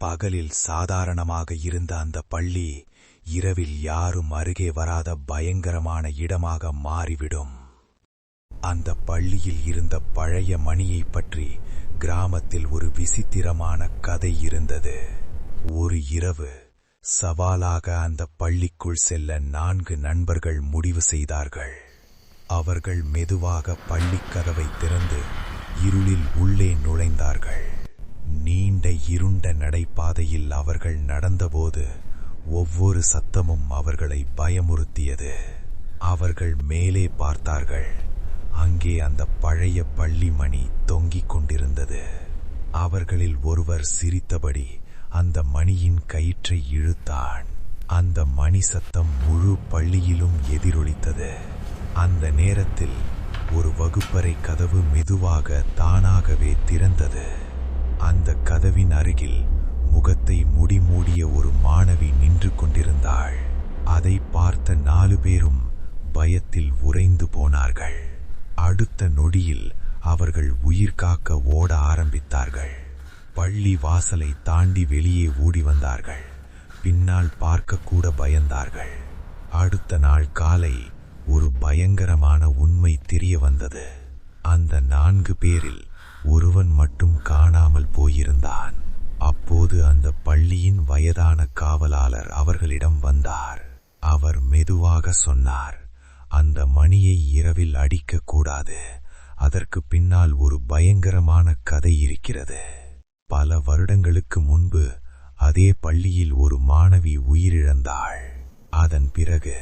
பகலில் சாதாரணமாக இருந்த அந்த பள்ளி இரவில் யாரும் அருகே வராத பயங்கரமான இடமாக மாறிவிடும். அந்த பள்ளியில் இருந்த பழைய மணியைப் பற்றி கிராமத்தில் ஒரு விசித்திரமான கதை இருந்தது. ஒரு இரவு சவாலாக அந்த பள்ளிக்குள் செல்ல 4 நண்பர்கள் முடிவு செய்தார்கள். அவர்கள் மெதுவாக பள்ளிக்கதவை திறந்து இருளில் உள்ளே நுழைந்தார்கள். நீண்ட இருண்ட நடைபாதையில் அவர்கள் நடந்தபோது ஒவ்வொரு சத்தமும் அவர்களை பயமுறுத்தியது. அவர்கள் மேலே பார்த்தார்கள். அங்கே அந்த பழைய பள்ளி மணி தொங்கிக் கொண்டிருந்தது. அவர்களில் ஒருவர் சிரித்தபடி அந்த மணியின் கயிற்றை இழுத்தான். அந்த மணி சத்தம் முழு பள்ளியிலும் எதிரொலித்தது. அந்த நேரத்தில் ஒரு வகுப்பறை கதவு மெதுவாக தானாகவே திறந்தது. அந்த கதவின் அருகில் முகத்தை மூடிய ஒரு மாணவி நின்று கொண்டிருந்தாள். அதை பார்த்த 4 பேரும் பயத்தில் உறைந்து போனார்கள். அடுத்த நொடியில் அவர்கள் உயிர் காக்க ஓட ஆரம்பித்தார்கள். பள்ளி வாசலை தாண்டி வெளியே ஓடி வந்தார்கள். பின்னால் பார்க்கக்கூட பயந்தார்கள். அடுத்த நாள் காலை ஒரு பயங்கரமான உண்மை தெரிய வந்தது. அந்த 4 பேரில் ஒருவன் மட்டும் காணாமல் போயிருந்தான். அப்போது அந்த பள்ளியின் வயதான காவலாளர் அவர்களிடம் வந்தார். அவர் மெதுவாக சொன்னார், அந்த மணியை இரவில் அடிக்க கூடாது. அதற்கு பின்னால் ஒரு பயங்கரமான கதை இருக்கிறது. பல வருடங்களுக்கு முன்பு அதே பள்ளியில் ஒரு மாணவி உயிரிழந்தாள். அதன் பிறகு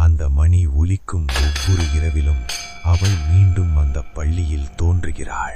அந்த மணி ஒலிக்கும் ஒவ்வொரு இரவிலும் அவள் மீண்டும் அந்த பள்ளியில் தோன்றுகிறாள்.